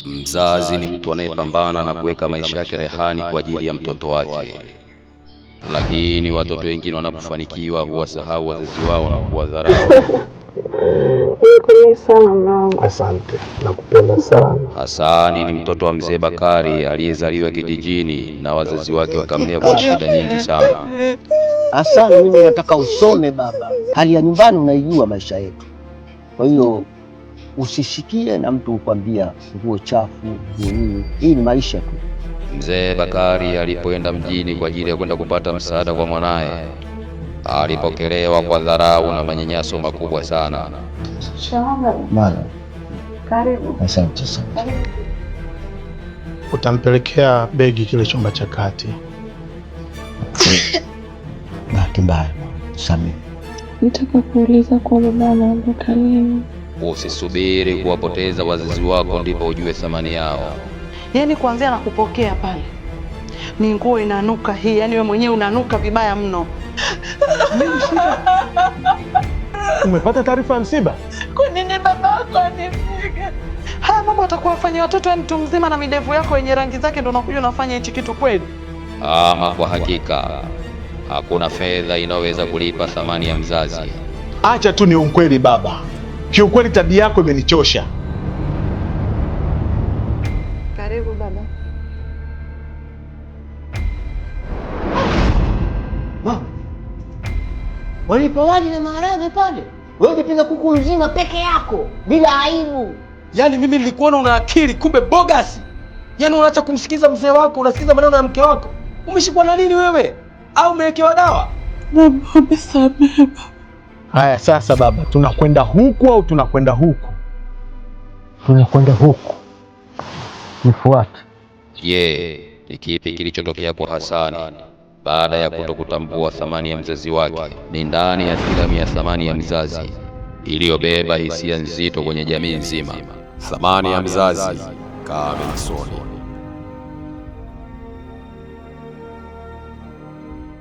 Mzazi ni mtu anayepambana na kuweka maisha yake rehani kwa ajili ya mtoto wake, lakini watoto wengine wanapofanikiwa huwasahau wazazi wao na kuwadharau. Nikushukuru sana mwanangu. Asante, nakupenda sana. Hasani ni mtoto wa mzee Bakari aliyezaliwa kijijini na wazazi wake wakamlea kwa shida nyingi sana. Hasani, mimi nataka usome baba. Hali ya nyumbani unaijua maisha yetu. Kwa hiyo usishikie na mtu kukwambia nguo chafu, nini. Hii ni maisha tu. Mzee Bakari alipoenda mjini kwa ajili ya kwenda kupata msaada kwa mwanaye, alipokelewa kwa dharau na manyanyaso makubwa sana. Mara. Karibu. Asante sana. Utampelekea begi kile chumba cha kati. Bahati mbaya. Samehe. Nataka kuuliza kwa baba anaondoka lini? Usisubiri kuwapoteza wazazi wako ndipo ujue thamani yao. Yaani kuanzia na kupokea pale, ni nguo inanuka hii, yaani wewe mwenyewe unanuka vibaya mno. Umepata taarifa ya msiba? Kwa nini baba yako anipiga? Haya mambo atakuwa afanya watoto wa mtu mzima na midevu yako yenye rangi zake ndio unakuja unafanya hichi kitu kweli? Ama kwa hakika hakuna fedha inayoweza kulipa thamani ya mzazi. Acha tu ni ukweli baba. Kiukweli tabia yako imenichosha. Karibu baba. Walipa wali na maharage pale. Wewe unapiga kuku mzima peke yako bila aibu. Yaani mimi nilikuona una akili, kumbe bogus. Yaani unaacha kumsikiza mzee wako, unasikiza maneno ya mke wako. Umeshikwa na nini wewe? Au umewekewa dawa? Baba samehe. Haya sasa baba, tunakwenda huku au tunakwenda huku? Tunakwenda huku. Nifuate. Je, ni kipi kilichotokea kwa Hasani baada ya kutokutambua thamani ya mzazi wake? Ni ndani ya filamu ya Thamani ya Mzazi iliyobeba hisia nzito kwenye jamii nzima. Thamani ya Mzazi, Kamil Soni.